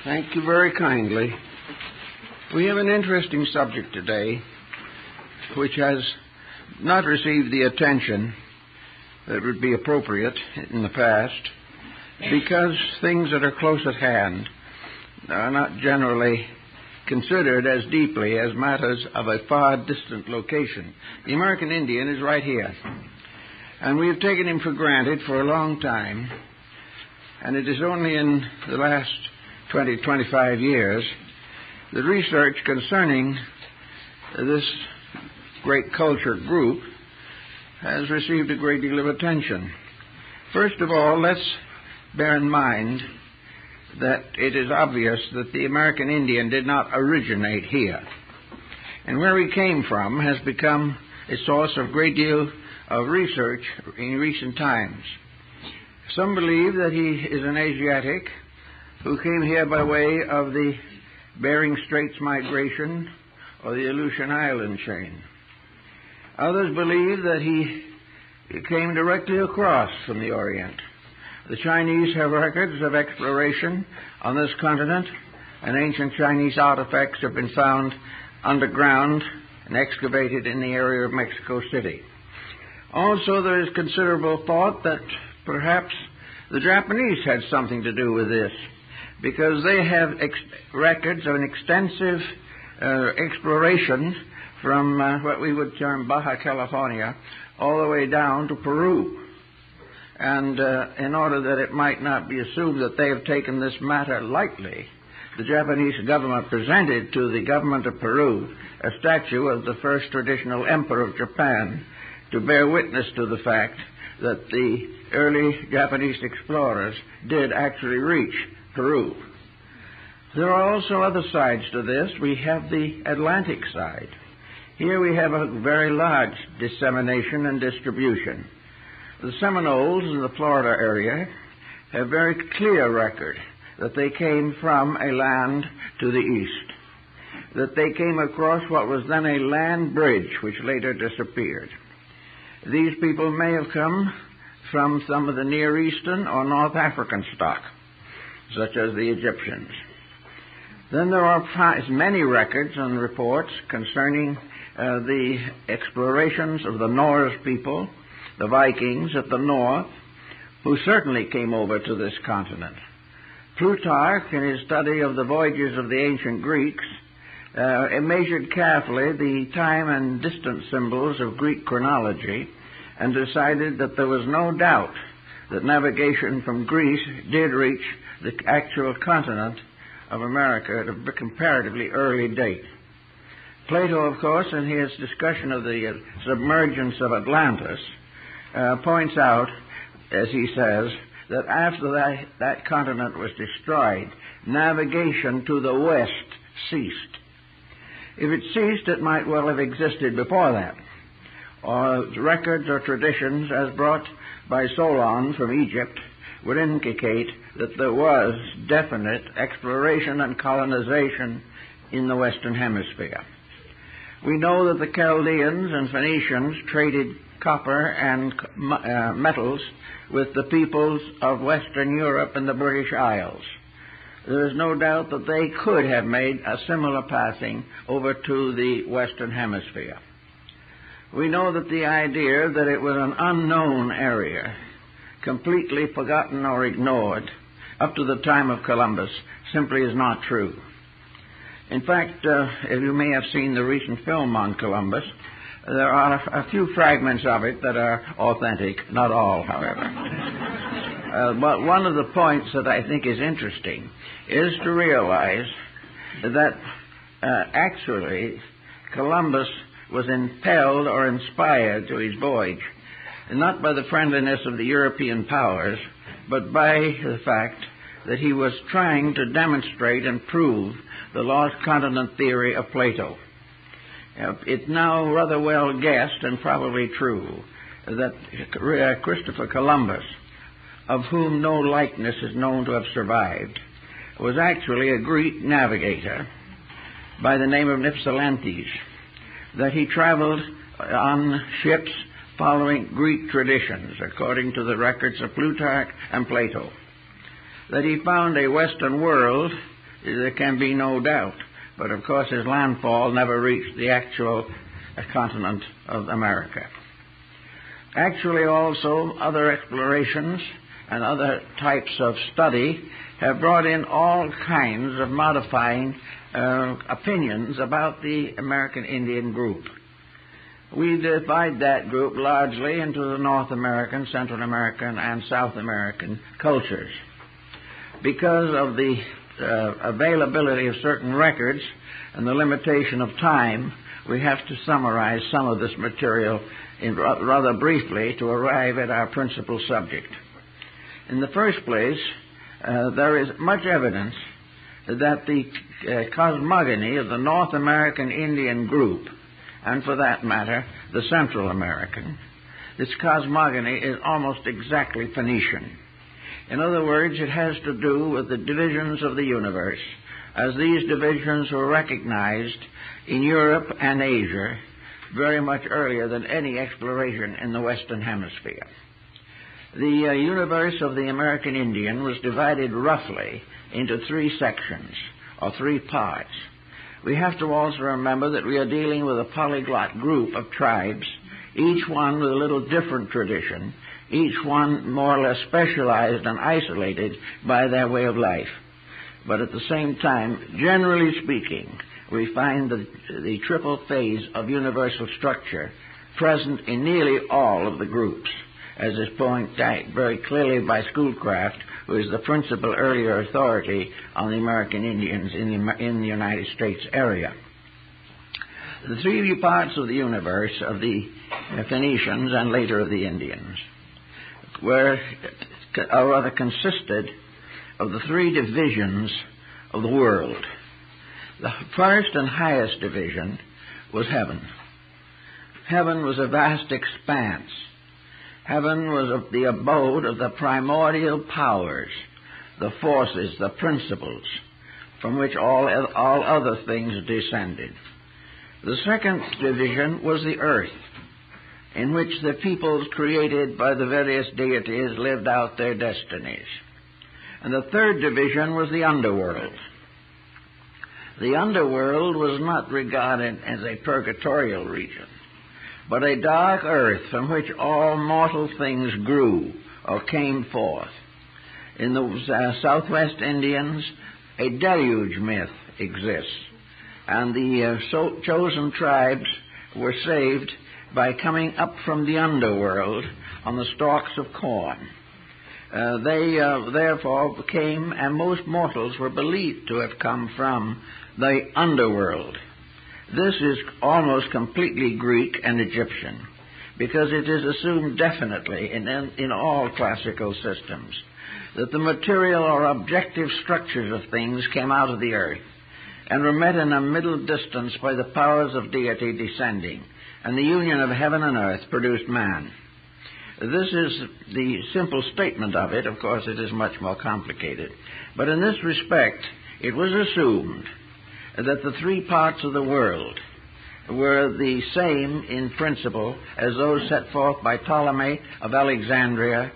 Thank you very kindly. We have an interesting subject today which has not received the attention that would be appropriate in the past because things that are close at hand are not generally considered as deeply as matters of a far distant location. The American Indian is right here, and we have taken him for granted for a long time, and it is only in the last 20, 25 years that research concerning this great culture group has received a great deal of attention. First of all, let's bear in mind that it is obvious that the American Indian did not originate here, and where he came from has become a source of great deal of research in recent times. Some believe that he is an Asiatic who came here by way of the Bering Straits migration or the Aleutian Island chain. Others believe that he came directly across from the Orient. The Chinese have records of exploration on this continent, and ancient Chinese artifacts have been found underground and excavated in the area of Mexico City. Also, there is considerable thought that perhaps the Japanese had something to do with this, because they have records of an extensive exploration from what we would term Baja California all the way down to Peru. And in order that it might not be assumed that they have taken this matter lightly, the Japanese government presented to the government of Peru a statue of the first traditional emperor of Japan to bear witness to the fact that the early Japanese explorers did actually reach Peru. There are also other sides to this. We have the Atlantic side. Here we have a very large dissemination and distribution. The Seminoles in the Florida area have very clear record that they came from a land to the east, that they came across what was then a land bridge which later disappeared. These people may have come from some of the Near Eastern or North African stock, such as the Egyptians. Then there are many records and reports concerning the explorations of the Norse people, the Vikings at the north, who certainly came over to this continent. Plutarch, in his study of the voyages of the ancient Greeks, measured carefully the time and distance symbols of Greek chronology and decided that there was no doubt that navigation from Greece did reach the actual continent of America at a comparatively early date. Plato, of course, in his discussion of the submergence of Atlantis, points out, as he says, that after that continent was destroyed, navigation to the west ceased. If it ceased, it might well have existed before that. Or records or traditions, as brought by Solon from Egypt, would indicate that there was definite exploration and colonization in the Western Hemisphere. We know that the Chaldeans and Phoenicians traded copper and metals with the peoples of Western Europe and the British Isles. There is no doubt that they could have made a similar passing over to the Western Hemisphere. We know that the idea that it was an unknown area, completely forgotten or ignored up to the time of Columbus, simply is not true. In fact, you may have seen the recent film on Columbus. There are a few fragments of it that are authentic, not all, however. But one of the points that I think is interesting is to realize that actually Columbus was impelled or inspired to his voyage, not by the friendliness of the European powers, but by the fact that he was trying to demonstrate and prove the lost continent theory of Plato. It's now rather well guessed, and probably true, that Christopher Columbus, of whom no likeness is known to have survived, was actually a Greek navigator by the name of Ypsilantis, that he traveled on ships following Greek traditions, according to the records of Plutarch and Plato, that he found a Western world there can be no doubt. But of course his landfall never reached the actual continent of America. Actually also other explorations and other types of study have brought in all kinds of modifying opinions about the American Indian group. We divide that group largely into the North American, Central American, and South American cultures. Because of the availability of certain records and the limitation of time, we have to summarize some of this material rather briefly to arrive at our principal subject. In the first place, there is much evidence that the cosmogony of the North American Indian group, and for that matter, the Central American, this cosmogony is almost exactly Phoenician. In other words, it has to do with the divisions of the universe, as these divisions were recognized in Europe and Asia very much earlier than any exploration in the Western Hemisphere. The universe of the American Indian was divided roughly into three sections, or three parts. We have to also remember that we are dealing with a polyglot group of tribes, each one with a little different tradition, each one more or less specialized and isolated by their way of life. But at the same time, generally speaking, we find the triple phase of universal structure present in nearly all of the groups, as is pointed out very clearly by Schoolcraft, who is the principal earlier authority on the American Indians in the United States area. The three parts of the universe of the Phoenicians and later of the Indians consisted of the three divisions of the world. The first and highest division was heaven. Heaven was a vast expanse. Heaven was the abode of the primordial powers, the forces, the principles, from which all other things descended. The second division was the earth, in which the peoples created by the various deities lived out their destinies. And the third division was the underworld. The underworld was not regarded as a purgatorial region, but a dark earth from which all mortal things grew or came forth. In the Southwest Indians, a deluge myth exists, and the chosen tribes were saved by coming up from the underworld on the stalks of corn. They therefore came, and most mortals were believed to have come from the underworld. This is almost completely Greek and Egyptian, because it is assumed definitely in all classical systems that the material or objective structures of things came out of the earth and were met in a middle distance by the powers of deity descending, and the union of heaven and earth produced man. This is the simple statement of it. Of course, it is much more complicated. But in this respect, it was assumed that the three parts of the world were the same in principle as those set forth by Ptolemy of Alexandria,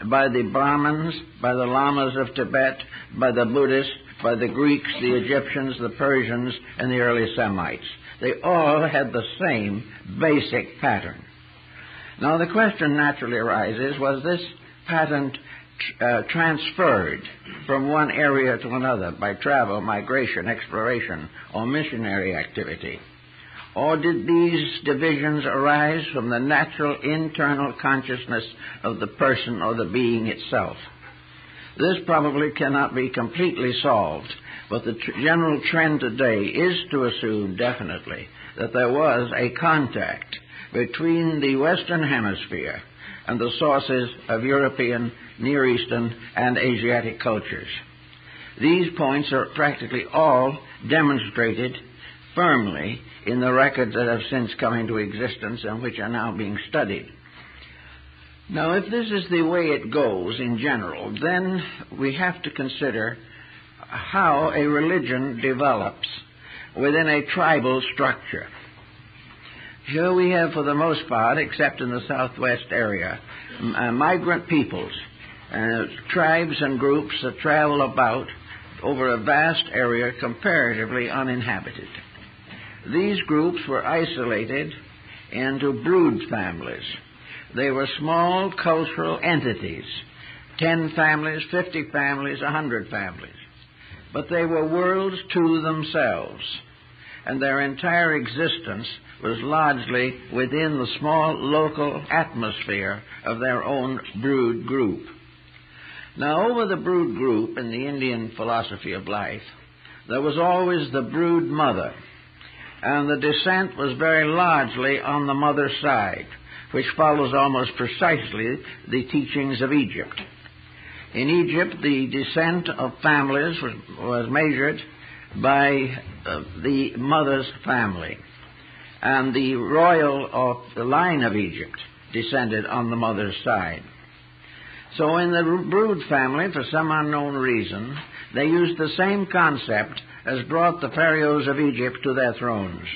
by the Brahmins, by the Lamas of Tibet, by the Buddhists, by the Greeks, the Egyptians, the Persians, and the early Semites. They all had the same basic pattern. Now the question naturally arises, was this pattern transferred from one area to another by travel, migration, exploration, or missionary activity? Or did these divisions arise from the natural internal consciousness of the person or the being itself? This probably cannot be completely solved, but the general trend today is to assume definitely that there was a contact between the Western Hemisphere and the sources of European, Near Eastern, and Asiatic cultures. These points are practically all demonstrated firmly in the records that have since come into existence and which are now being studied. Now, if this is the way it goes in general, then we have to consider how a religion develops within a tribal structure. Here we have, for the most part, except in the Southwest area, migrant peoples, tribes and groups that travel about over a vast area comparatively uninhabited. These groups were isolated into brood families. They were small cultural entities, 10 families, 50 families, 100 families. But they were worlds to themselves, and their entire existence was largely within the small local atmosphere of their own brood group. Now, over the brood group in the Indian philosophy of life, there was always the brood mother, and the descent was very largely on the mother's side, which follows almost precisely the teachings of Egypt. In Egypt, the descent of families was measured by the mother's family, and the royal of the line of Egypt descended on the mother's side. So in the brood family, for some unknown reason, they used the same concept as brought the pharaohs of Egypt to their thrones.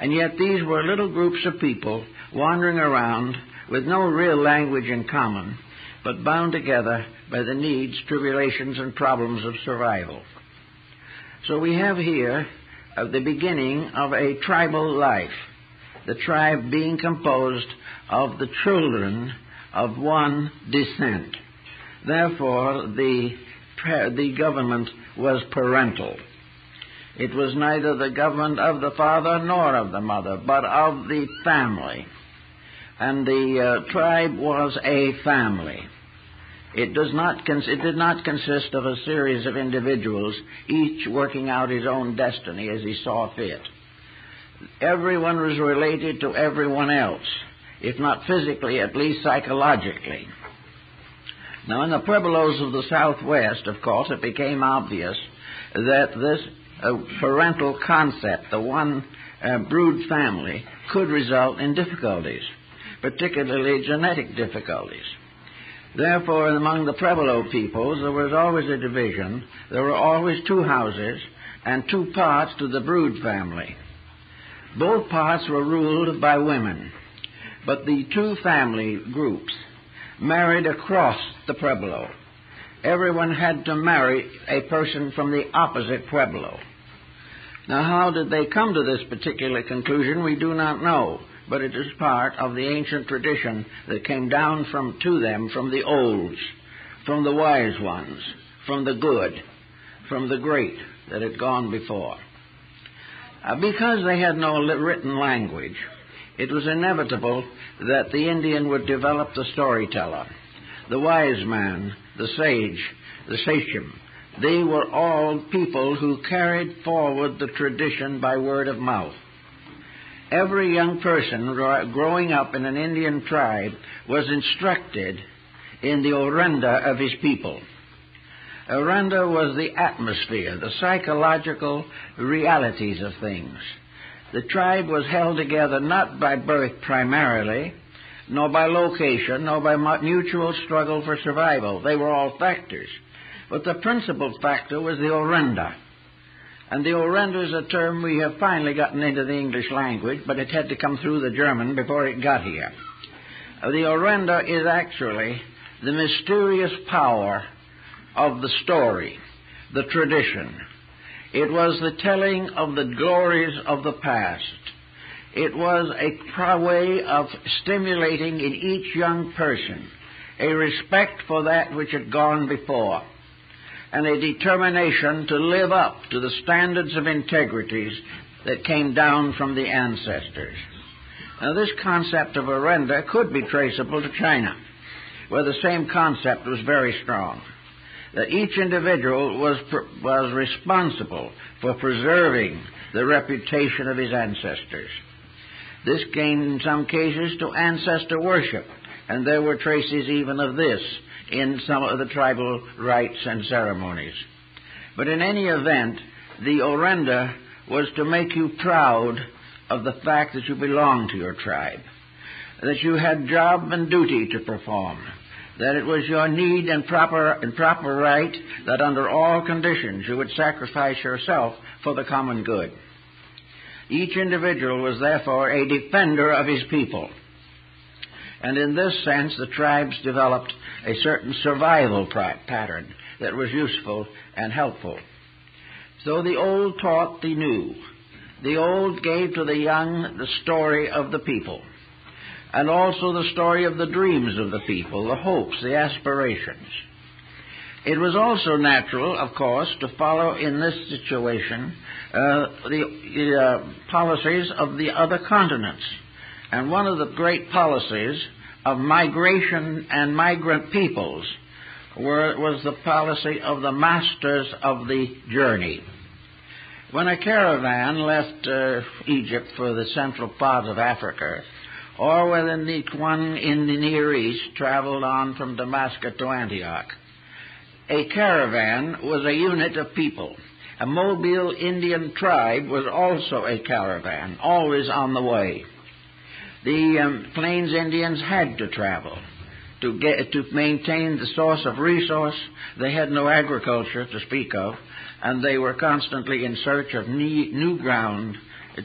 And yet these were little groups of people wandering around with no real language in common, but bound together by the needs, tribulations, and problems of survival. So we have here the beginning of a tribal life, the tribe being composed of the children of one descent. Therefore, the government was parental. It was neither the government of the father nor of the mother, but of the family. And the tribe was a family. It did not consist of a series of individuals, each working out his own destiny as he saw fit. Everyone was related to everyone else, if not physically, at least psychologically. Now, in the Pueblos of the Southwest, of course, it became obvious that this parental concept, the one brood family, could result in difficulties, particularly genetic difficulties. Therefore, among the Pueblo peoples, there was always a division. There were always two houses and two parts to the brood family. Both parts were ruled by women, but the two family groups married across the Pueblo. Everyone had to marry a person from the opposite Pueblo. Now, how did they come to this particular conclusion, we do not know, but it is part of the ancient tradition that came down to them from the olds, from the wise ones, from the good, from the great that had gone before. Because they had no written language, it was inevitable that the Indian would develop the storyteller, the wise man, the sage, the sachem. They were all people who carried forward the tradition by word of mouth. Every young person growing up in an Indian tribe was instructed in the orenda of his people. Orenda was the atmosphere, the psychological realities of things. The tribe was held together not by birth primarily, nor by location, nor by mutual struggle for survival. They were all factors. But the principal factor was the orenda. And the orenda is a term we have finally gotten into the English language, but it had to come through the German before it got here. The orenda is actually the mysterious power of the story, the tradition. It was the telling of the glories of the past. It was a way of stimulating in each young person a respect for that which had gone before, and a determination to live up to the standards of integrities that came down from the ancestors. Now, this concept of orenda could be traceable to China, where the same concept was very strong, that each individual was responsible for preserving the reputation of his ancestors. This came in some cases to ancestor worship, and there were traces even of this in some of the tribal rites and ceremonies. But in any event, the orenda was to make you proud of the fact that you belonged to your tribe, that you had job and duty to perform, that it was your need and proper right that under all conditions you would sacrifice yourself for the common good. Each individual was therefore a defender of his people. And in this sense, the tribes developed a certain survival pattern, that was useful and helpful. So the old taught the new. The old gave to the young the story of the people, and also the story of the dreams of the people, the hopes, the aspirations. It was also natural, of course, to follow in this situation the policies of the other continents. And one of the great policies of migration and migrant peoples was the policy of the masters of the journey. When a caravan left Egypt for the central part of Africa, or when one in the Near East traveled on from Damascus to Antioch, a caravan was a unit of people. A Mobile Indian tribe was also a caravan, always on the way. The Plains Indians had to travel to maintain the source of resource. They had no agriculture to speak of, and they were constantly in search of new ground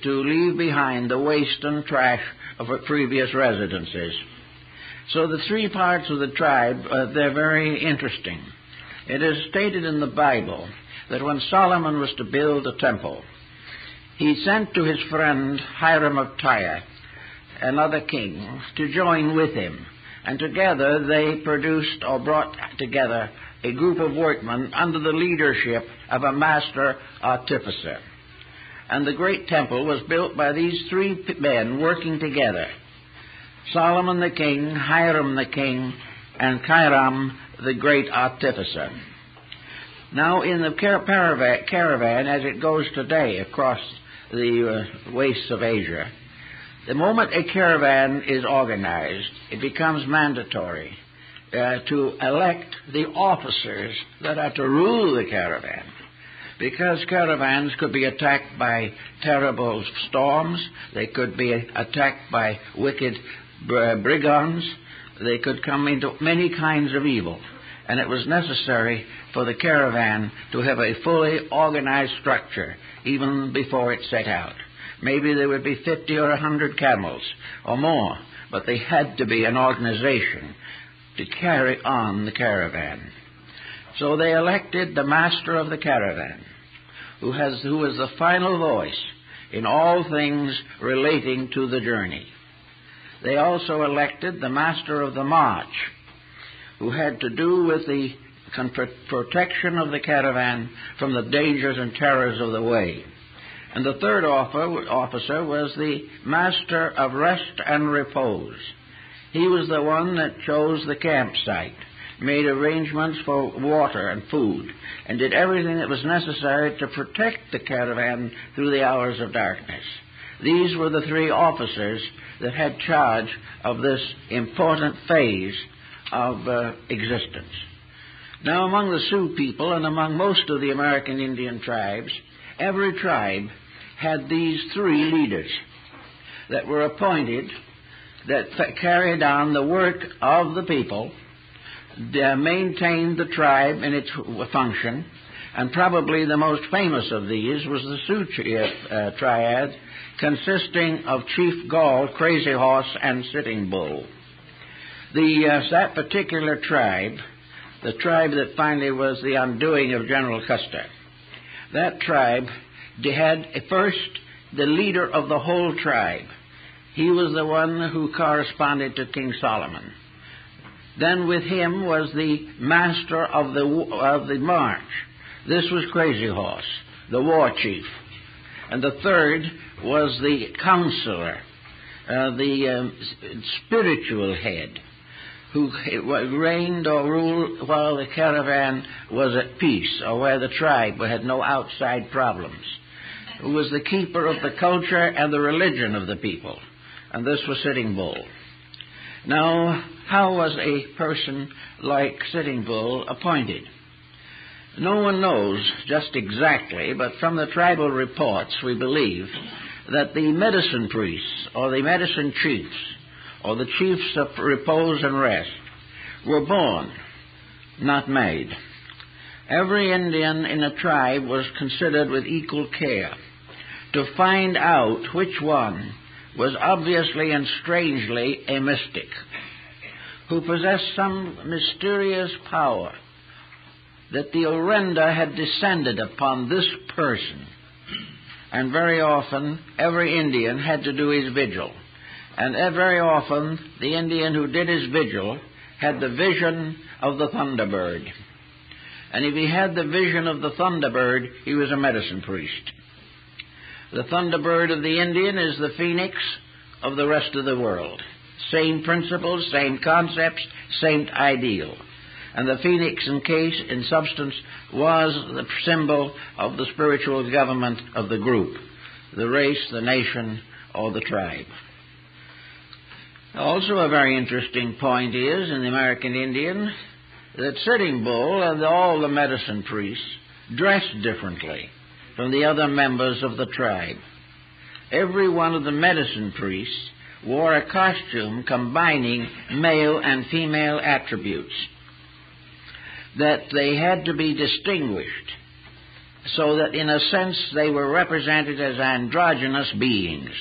to leave behind the waste and trash of previous residences. So the three parts of the tribe, they're very interesting. It is stated in the Bible that when Solomon was to build a temple, he sent to his friend Hiram of Tyre, another king, to join with him. And together they produced or brought together a group of workmen under the leadership of a master artificer. And the great temple was built by these three men working together: Solomon the king, Hiram the king, and Hiram the great artificer. Now in the caravan, as it goes today across the wastes of Asia, the moment a caravan is organized, it becomes mandatory to elect the officers that are to rule the caravan, because caravans could be attacked by terrible storms, they could be attacked by wicked brigands, they could come into many kinds of evil, and it was necessary for the caravan to have a fully organized structure even before it set out. Maybe there would be 50 or 100 camels or more, but they had to be an organization to carry on the caravan. So they elected the master of the caravan, who is the final voice in all things relating to the journey. They also elected the master of the march, who had to do with the protection of the caravan from the dangers and terrors of the way. And the third officer was the master of rest and repose. He was the one that chose the campsite, made arrangements for water and food, and did everything that was necessary to protect the caravan through the hours of darkness. These were the three officers that had charge of this important phase of existence. Now, among the Sioux people and among most of the American Indian tribes, every tribe had these three leaders that were appointed, that carried on the work of the people, maintained the tribe in its function, and probably the most famous of these was the Sioux triad, consisting of Chief Gall, Crazy Horse, and Sitting Bull. That particular tribe, the tribe that finally was the undoing of General Custer, that tribe had first the leader of the whole tribe. He was the one who corresponded to King Solomon. Then with him was the master of the march. This was Crazy Horse, the war chief. And the third was the counselor, the spiritual head, who reigned or ruled while the caravan was at peace, or where the tribe had no outside problems, who was the keeper of the culture and the religion of the people. And this was Sitting Bull. Now, how was a person like Sitting Bull appointed? No one knows just exactly, but from the tribal reports we believe that the medicine priests or the medicine chiefs or the chiefs of repose and rest were born, not made. Every Indian in a tribe was considered with equal care to find out which one was obviously and strangely a mystic, who possessed some mysterious power that the Orenda had descended upon this person. And very often, every Indian had to do his vigil. And very often, the Indian who did his vigil had the vision of the thunderbird. And if he had the vision of the thunderbird, he was a medicine priest. The thunderbird of the Indian is the phoenix of the rest of the world. Same principles, same concepts, same ideal. And the phoenix, in substance, was the symbol of the spiritual government of the group, the race, the nation, or the tribe. Also a very interesting point is, in the American Indian, that Sitting Bull and all the medicine priests dressed differently from the other members of the tribe. Every one of the medicine priests wore a costume combining male and female attributes, that they had to be distinguished, so that in a sense they were represented as androgynous beings.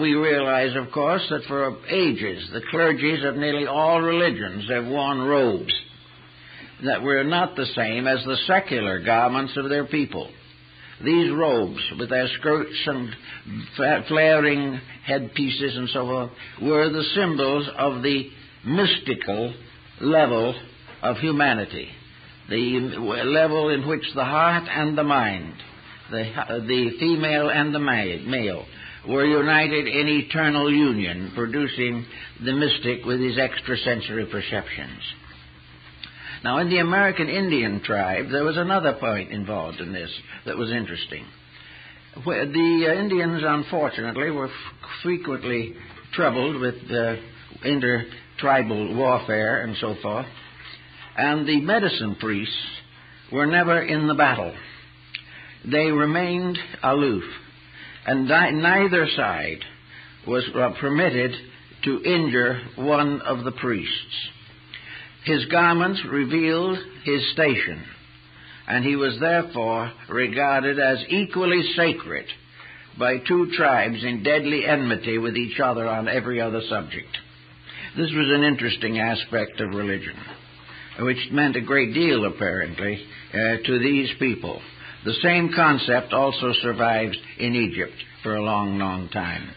We realize, of course, that for ages the clergies of nearly all religions have worn robes that were not the same as the secular garments of their people. These robes, with their skirts and flaring headpieces and so on, were the symbols of the mystical level of humanity, the level in which the heart and the mind, the female and the male, were united in eternal union, producing the mystic with his extrasensory perceptions. Now, in the American Indian tribe, there was another point involved in this that was interesting. The Indians, unfortunately, were frequently troubled with intertribal warfare and so forth, and the medicine priests were never in the battle. They remained aloof, and neither side was permitted to injure one of the priests. His garments revealed his station, and he was therefore regarded as equally sacred by two tribes in deadly enmity with each other on every other subject. This was an interesting aspect of religion, which meant a great deal, apparently, to these people. The same concept also survives in Egypt for a long, long time.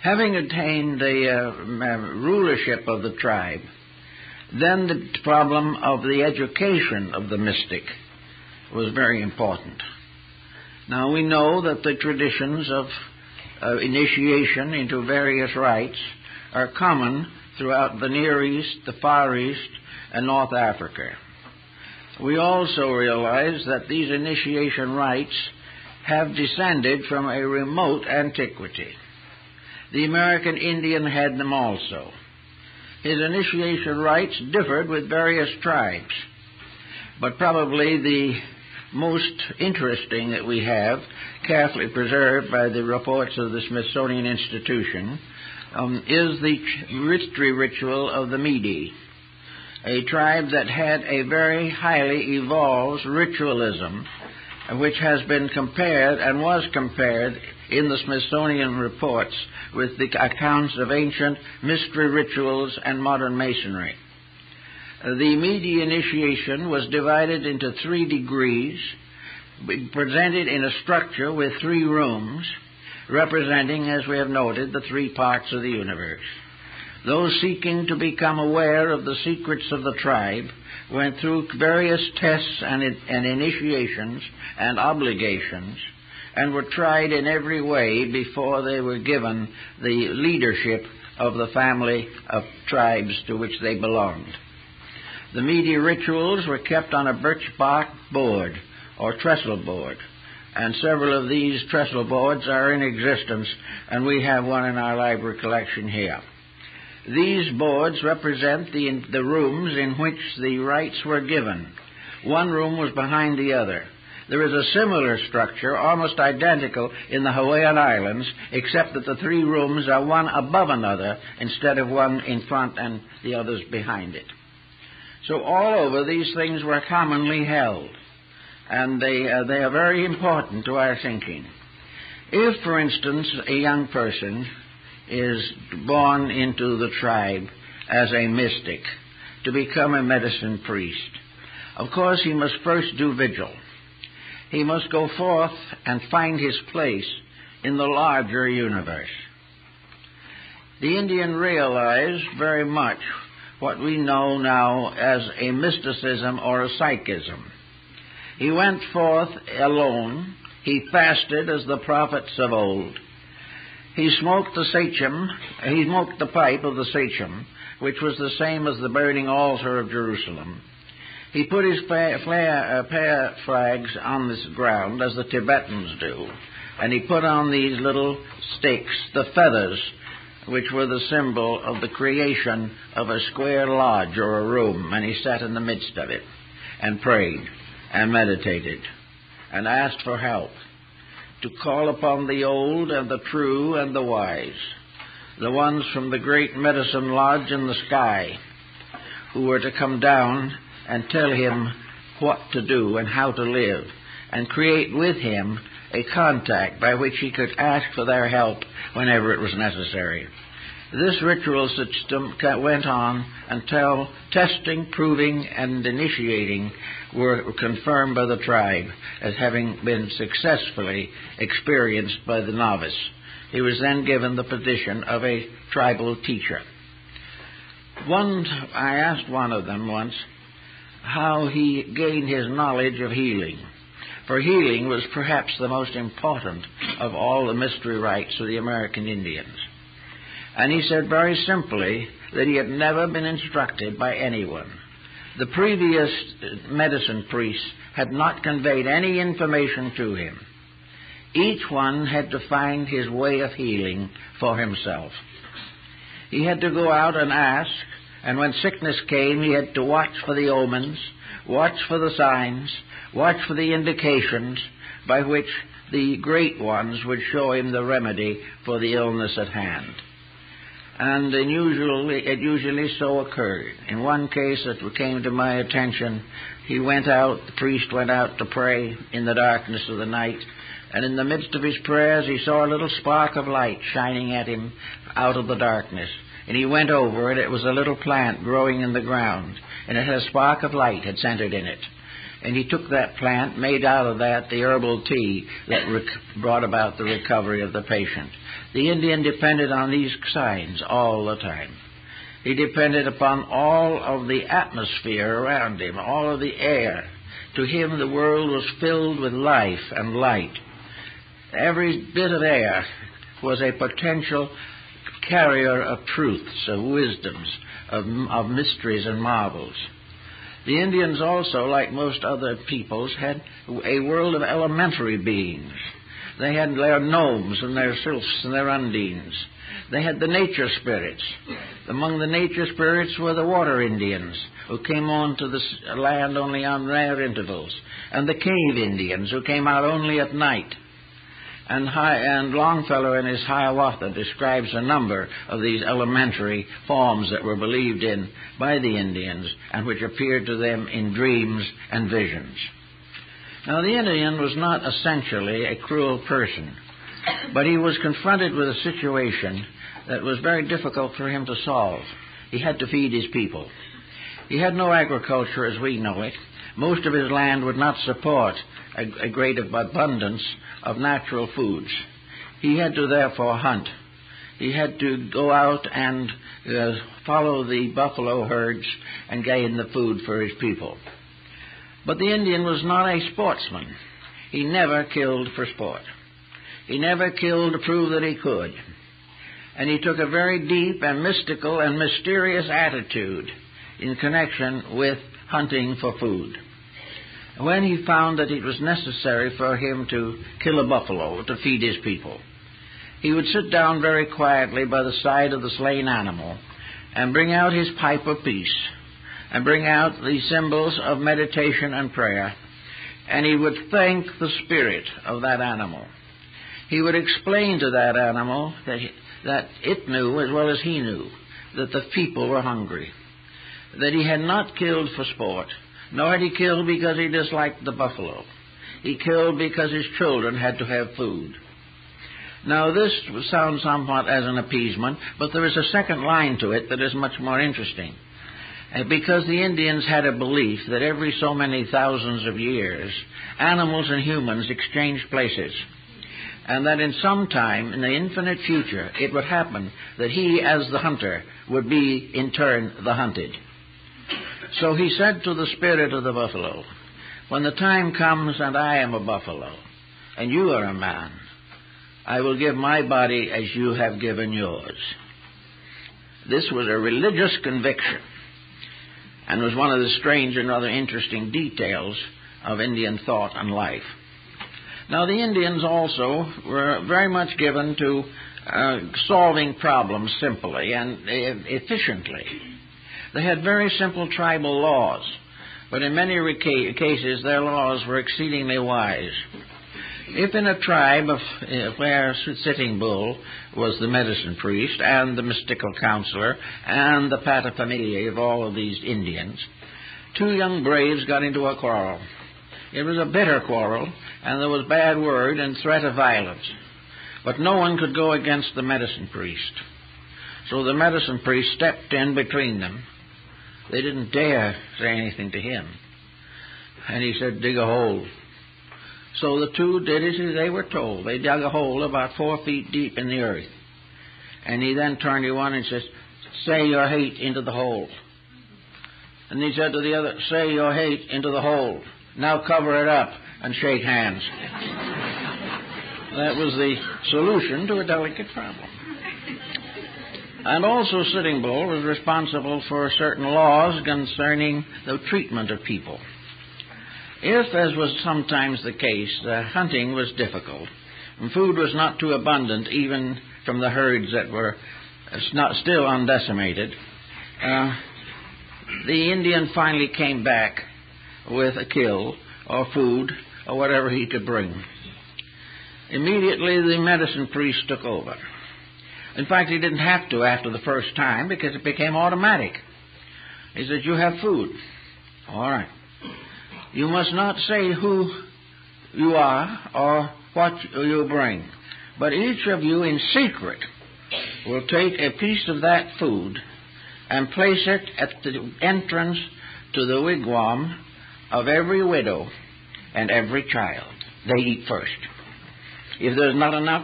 Having attained the rulership of the tribe, then the problem of the education of the mystic was very important. Now we know that the traditions of initiation into various rites are common throughout the Near East, the Far East, and North Africa. We also realize that these initiation rites have descended from a remote antiquity. The American Indian had them also. His initiation rites differed with various tribes, but probably the most interesting that we have, carefully preserved by the reports of the Smithsonian Institution, is the mystery ritual of the Mede, a tribe that had a very highly evolved ritualism, which has been compared and was compared in the Smithsonian reports with the accounts of ancient mystery rituals and modern masonry. The Mede initiation was divided into 3 degrees, presented in a structure with 3 rooms, representing, as we have noted, the 3 parts of the universe. Those seeking to become aware of the secrets of the tribe went through various tests and initiations and obligations, and were tried in every way before they were given the leadership of the family of tribes to which they belonged. The Mede rituals were kept on a birch bark board or trestle board, and several of these trestle boards are in existence, and we have one in our library collection here. These boards represent the rooms in which the rites were given. One room was behind the other. There is a similar structure, almost identical, in the Hawaiian Islands, except that the 3 rooms are one above another instead of one in front and the others behind it. So all over, these things were commonly held, and they are very important to our thinking. If, for instance, a young person is born into the tribe as a mystic, to become a medicine priest, Of course, he must first do vigil. He must go forth and find his place in the larger universe. The Indian realized very much what we know now as a mysticism or a psychism. He went forth alone. He fasted as the prophets of old. He smoked he smoked the pipe of the sachem, which was the same as the burning altar of Jerusalem. He put his prayer flags on this ground, as the Tibetans do, and he put on these little sticks, the feathers, which were the symbol of the creation of a square lodge or a room, and he sat in the midst of it and prayed and meditated and asked for help, to call upon the old and the true and the wise, the ones from the great medicine lodge in the sky, who were to come down and tell him what to do and how to live, and create with him a contact by which he could ask for their help whenever it was necessary. This ritual system went on until testing, proving, and initiating were confirmed by the tribe as having been successfully experienced by the novice. He was then given the position of a tribal teacher. I asked one of them once how he gained his knowledge of healing, for healing was perhaps the most important of all the mystery rites of the American Indians. And he said very simply that he had never been instructed by anyone. The previous medicine priests had not conveyed any information to him. Each one had to find his way of healing for himself. He had to go out and ask, and when sickness came, he had to watch for the omens, watch for the signs, watch for the indications by which the great ones would show him the remedy for the illness at hand. And it usually so occurred. In one case that came to my attention, the priest went out to pray in the darkness of the night, and in the midst of his prayers he saw a little spark of light shining at him out of the darkness. And he went over it. It was a little plant growing in the ground, and it had a spark of light had centered in it. And he took that plant, made out of that the herbal tea that brought about the recovery of the patient. The Indian depended on these signs all the time. He depended upon all of the atmosphere around him, all of the air. To him, the world was filled with life and light. Every bit of air was a potential carrier of truths, of wisdoms, of mysteries and marvels. The Indians also, like most other peoples, had a world of elementary beings. They had their gnomes and their sylphs and their undines. They had the nature spirits. Among the nature spirits were the water Indians, who came on to the land only on rare intervals, and the cave Indians, who came out only at night. And Longfellow in his Hiawatha describes a number of these elementary forms that were believed in by the Indians and which appeared to them in dreams and visions. Now, the Indian was not essentially a cruel person, but he was confronted with a situation that was very difficult for him to solve. He had to feed his people. He had no agriculture as we know it. Most of his land would not support a great abundance of natural foods. He had to therefore hunt. He had to go out and follow the buffalo herds and gain the food for his people. But the Indian was not a sportsman. He never killed for sport. He never killed to prove that he could. And he took a very deep and mystical and mysterious attitude in connection with hunting for food. When he found that it was necessary for him to kill a buffalo to feed his people, he would sit down very quietly by the side of the slain animal and bring out his pipe of peace and bring out the symbols of meditation and prayer, and he would thank the spirit of that animal. He would explain to that animal that it knew as well as he knew that the people were hungry, that he had not killed for sport, nor had he killed because he disliked the buffalo. He killed because his children had to have food. Now, this sounds somewhat as an appeasement, but there is a second line to it that is much more interesting. because the Indians had a belief that every so many thousands of years, animals and humans exchanged places, and that in some time in the infinite future it would happen that he, as the hunter, would be in turn the hunted. So he said to the spirit of the buffalo, "When the time comes and I am a buffalo, and you are a man, I will give my body as you have given yours." This was a religious conviction, and was one of the strange and rather interesting details of Indian thought and life. Now, the Indians also were very much given to solving problems simply and efficiently. They had very simple tribal laws, but in many cases their laws were exceedingly wise. If in a tribe where Sitting Bull was the medicine priest and the mystical counselor and the paterfamilias of all of these Indians, two young braves got into a quarrel. It was a bitter quarrel, and there was bad word and threat of violence. But no one could go against the medicine priest. So the medicine priest stepped in between them. They didn't dare say anything to him. And he said, "Dig a hole." So the two did as they were told. They dug a hole about 4 feet deep in the earth. And he then turned to one and says, "Say your hate into the hole." And he said to the other, "Say your hate into the hole. Now cover it up and shake hands." That was the solution to a delicate problem. And also Sitting Bull was responsible for certain laws concerning the treatment of people. If, as was sometimes the case, hunting was difficult, and food was not too abundant even from the herds that were still undecimated, the Indian finally came back with a kill or food or whatever he could bring. Immediately the medicine priest took over. In fact, he didn't have to after the first time because it became automatic. He said, "You have food. All right. You must not say who you are or what you bring, but each of you in secret will take a piece of that food and place it at the entrance to the wigwam of every widow and every child. They eat first. If there's not enough,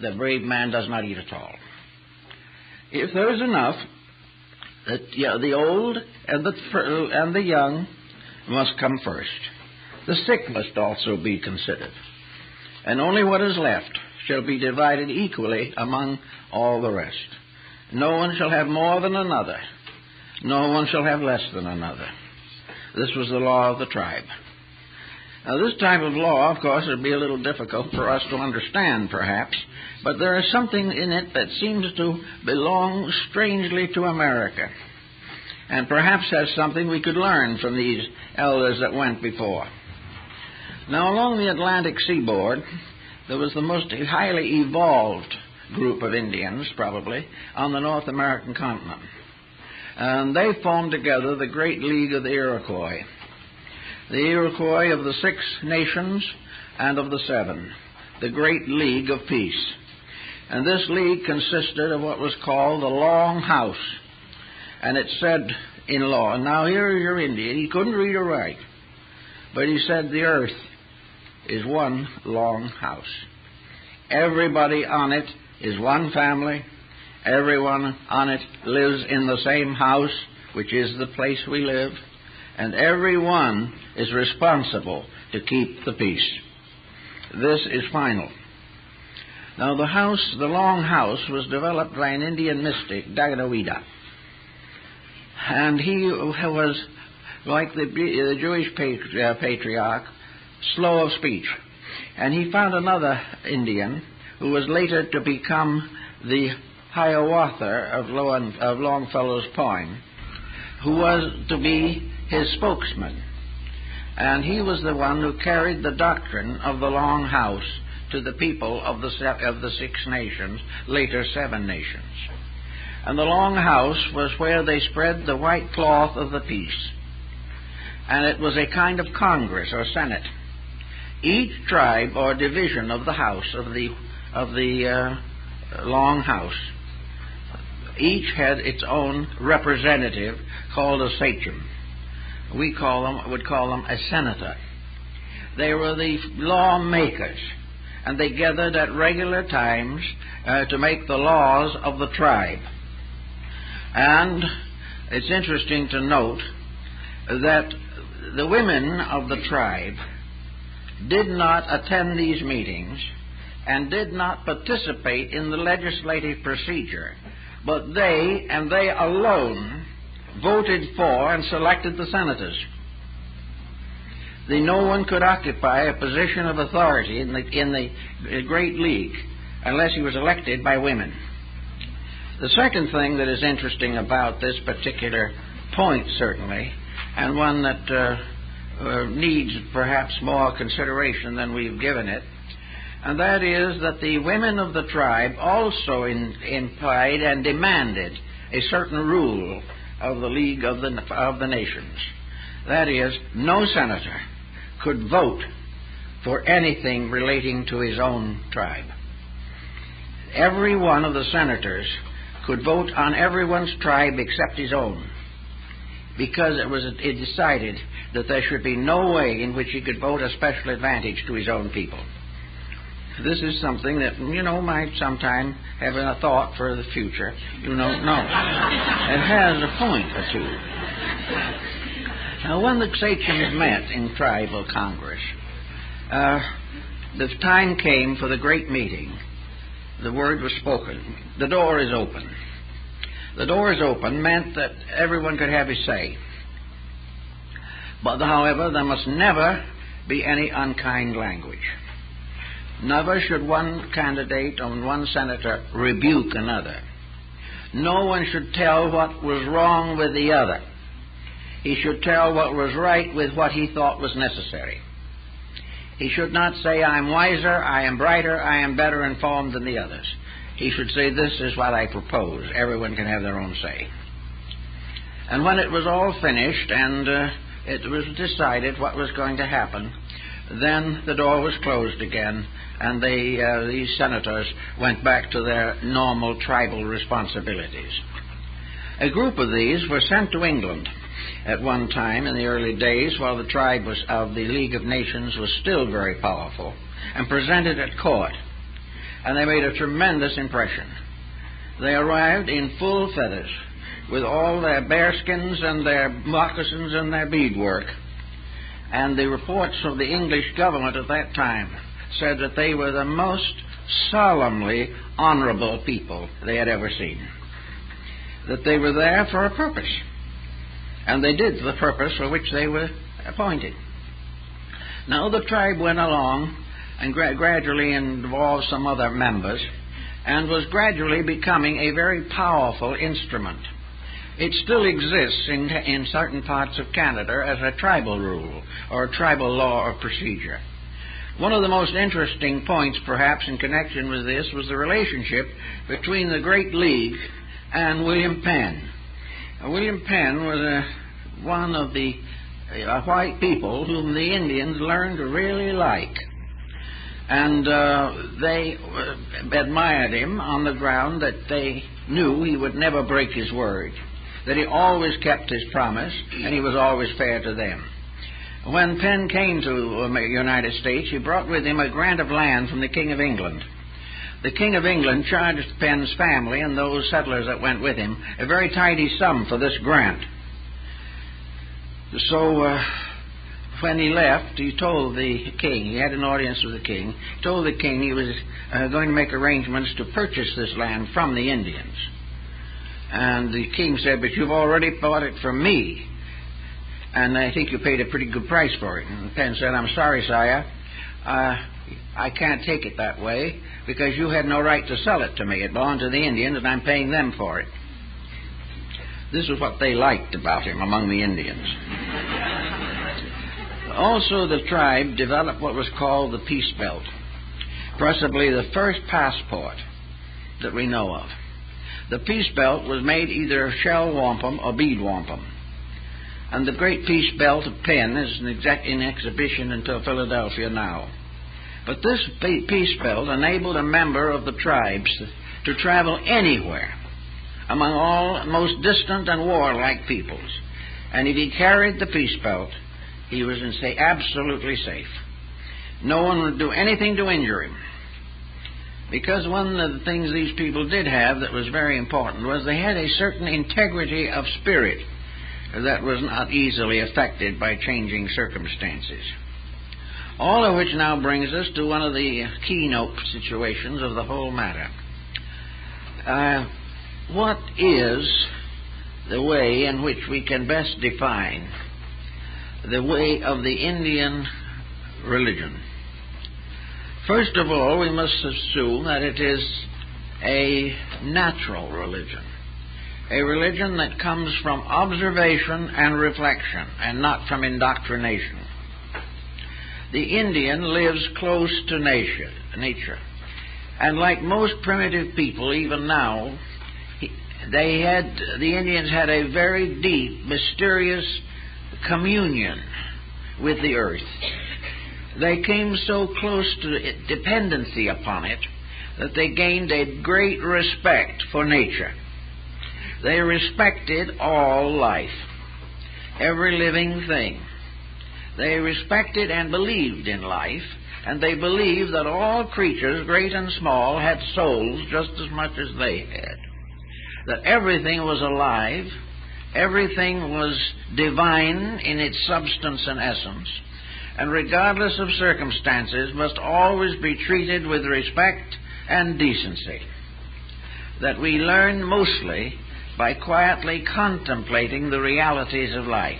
the brave man does not eat at all. If there's enough, the old and the young must come first. The sick must also be considered. And only what is left shall be divided equally among all the rest. No one shall have more than another. No one shall have less than another." This was the law of the tribe. Now, this type of law, of course, would be a little difficult for us to understand, perhaps, but there is something in it that seems to belong strangely to America, and perhaps has something we could learn from these elders that went before. Now, along the Atlantic seaboard, there was the most highly evolved group of Indians, probably, on the North American continent. And they formed together the Great League of the Iroquois. The Iroquois of the 6 nations and of the 7. The Great League of Peace. And this league consisted of what was called the Long House. And it said in law, now here is your Indian. He couldn't read or write. But he said the earth is one long house. Everybody on it is one family. Everyone on it lives in the same house, which is the place we live. And everyone is responsible to keep the peace. This is final. Now the long house was developed by an Indian mystic, Daganawida. And he was, like the Jewish patriarch, slow of speech. And he found another Indian who was later to become the Hiawatha of Longfellow's poem, who was to be his spokesman. And he was the one who carried the doctrine of the Long House to the people of the 6 nations, later 7 nations. And the Long House was where they spread the white cloth of the peace. And it was a kind of Congress or Senate. Each tribe or division of the house, of the Long House, Each had its own representative called a sachem. We would call them a senator. They were the lawmakers, and they gathered at regular times to make the laws of the tribe. And it's interesting to note that the women of the tribe did not attend these meetings and did not participate in the legislative procedure, but they, and they alone, voted for and selected the senators. No one could occupy a position of authority in the Great League unless he was elected by women. The second thing that is interesting about this particular point, certainly, and one that needs perhaps more consideration than we've given it, and that is that the women of the tribe also implied and demanded a certain rule of the League of the Nations. That is, no senator could vote for anything relating to his own tribe. Every one of the senators could vote on everyone's tribe except his own, because it decided that there should be no way in which he could vote a special advantage to his own people. This is something that, might sometime have a thought for the future. You don't know. It has a point or two. Now, when the sachems met in tribal congress, the time came for the great meeting. The word was spoken. The door is open. The door is open meant that everyone could have his say. But, however, there must never be any unkind language. Never should one candidate or one senator rebuke another. No one should tell what was wrong with the other. He should tell what was right with what he thought was necessary. He should not say, I'm wiser, I am brighter, I am better informed than the others. He should say, this is what I propose. Everyone can have their own say. And when it was all finished and it was decided what was going to happen, then the door was closed again, and these senators went back to their normal tribal responsibilities. A group of these were sent to England at one time in the early days, while the tribe of the League of Nations was still very powerful, and presented at court. And they made a tremendous impression. They arrived in full feathers, with all their bearskins and their moccasins and their beadwork. And the reports of the English government at that time said that they were the most solemnly honorable people they had ever seen. That they were there for a purpose. And they did the purpose for which they were appointed. Now the tribe went along and gradually involved some other members, and was gradually becoming a very powerful instrument. It still exists in certain parts of Canada as a tribal rule or a tribal law or procedure. One of the most interesting points, perhaps, in connection with this was the relationship between the Great League and William Penn. William Penn was one of the white people whom the Indians learned to really like. And they admired him on the ground that they knew he would never break his word, that he always kept his promise, and he was always fair to them. When Penn came to the United States, he brought with him a grant of land from the King of England. The King of England charged Penn's family and those settlers that went with him a very tidy sum for this grant. So when he left, he told the king, he had an audience with the king, he told the king he was going to make arrangements to purchase this land from the Indians. And the king said, but you've already bought it from me, and I think you paid a pretty good price for it. And Penn said, I'm sorry, sire, I can't take it that way, because you had no right to sell it to me. It belonged to the Indians, and I'm paying them for it. This is what they liked about him among the Indians. Also, the tribe developed what was called the Peace Belt, possibly the first passport that we know of. The Peace Belt was made either shell wampum or bead wampum. And the great Peace Belt of Penn is in exhibition until Philadelphia now. But this Peace Belt enabled a member of the tribes to travel anywhere among all most distant and warlike peoples. And if he carried the peace belt, he was absolutely safe. No one would do anything to injure him. Because one of the things these people did have that was very important was they had a certain integrity of spirit that was not easily affected by changing circumstances. All of which now brings us to one of the keynote situations of the whole matter. What is the way in which we can best define the way of the Indian religion? First of all, we must assume that it is a natural religion, a religion that comes from observation and reflection, and not from indoctrination. The Indian lives close to nature, and like most primitive people, even now, the Indians had a very deep, mysterious communion with the earth. They came so close to dependency upon it that they gained a great respect for nature. They respected all life, every living thing. They respected and believed in life, and they believed that all creatures, great and small, had souls just as much as they had. That everything was alive, everything was divine in its substance and essence, and regardless of circumstances must always be treated with respect and decency. That we learn mostly by quietly contemplating the realities of life.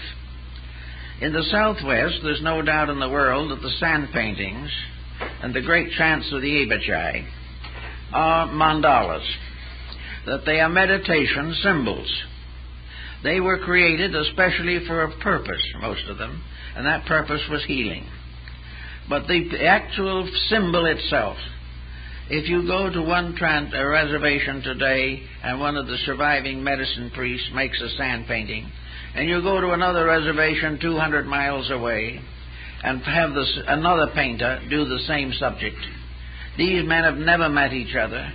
In the Southwest, there's no doubt in the world that the sand paintings and the great chants of the Abachai are mandalas, that they are meditation symbols. They were created especially for a purpose, most of them, and that purpose was healing. But the actual symbol itself, if you go to one reservation today and one of the surviving medicine priests makes a sand painting, and you go to another reservation 200 miles away and have another painter do the same subject, these men have never met each other.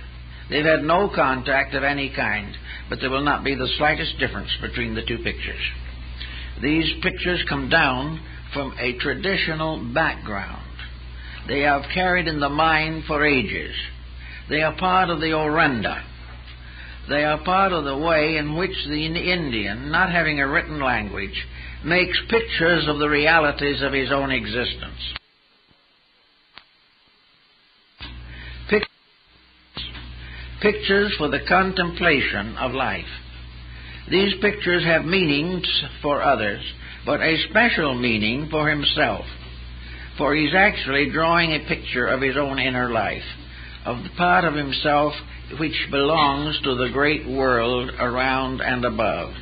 They've had no contact of any kind, but there will not be the slightest difference between the two pictures. These pictures come down from a traditional background. They have carried in the mind for ages. They are part of the Orenda. They are part of the way in which the Indian, not having a written language, makes pictures of the realities of his own existence. Pictures for the contemplation of life. These pictures have meanings for others, but a special meaning for himself. For he's actually drawing a picture of his own inner life, of the part of himself which belongs to the great world around and above.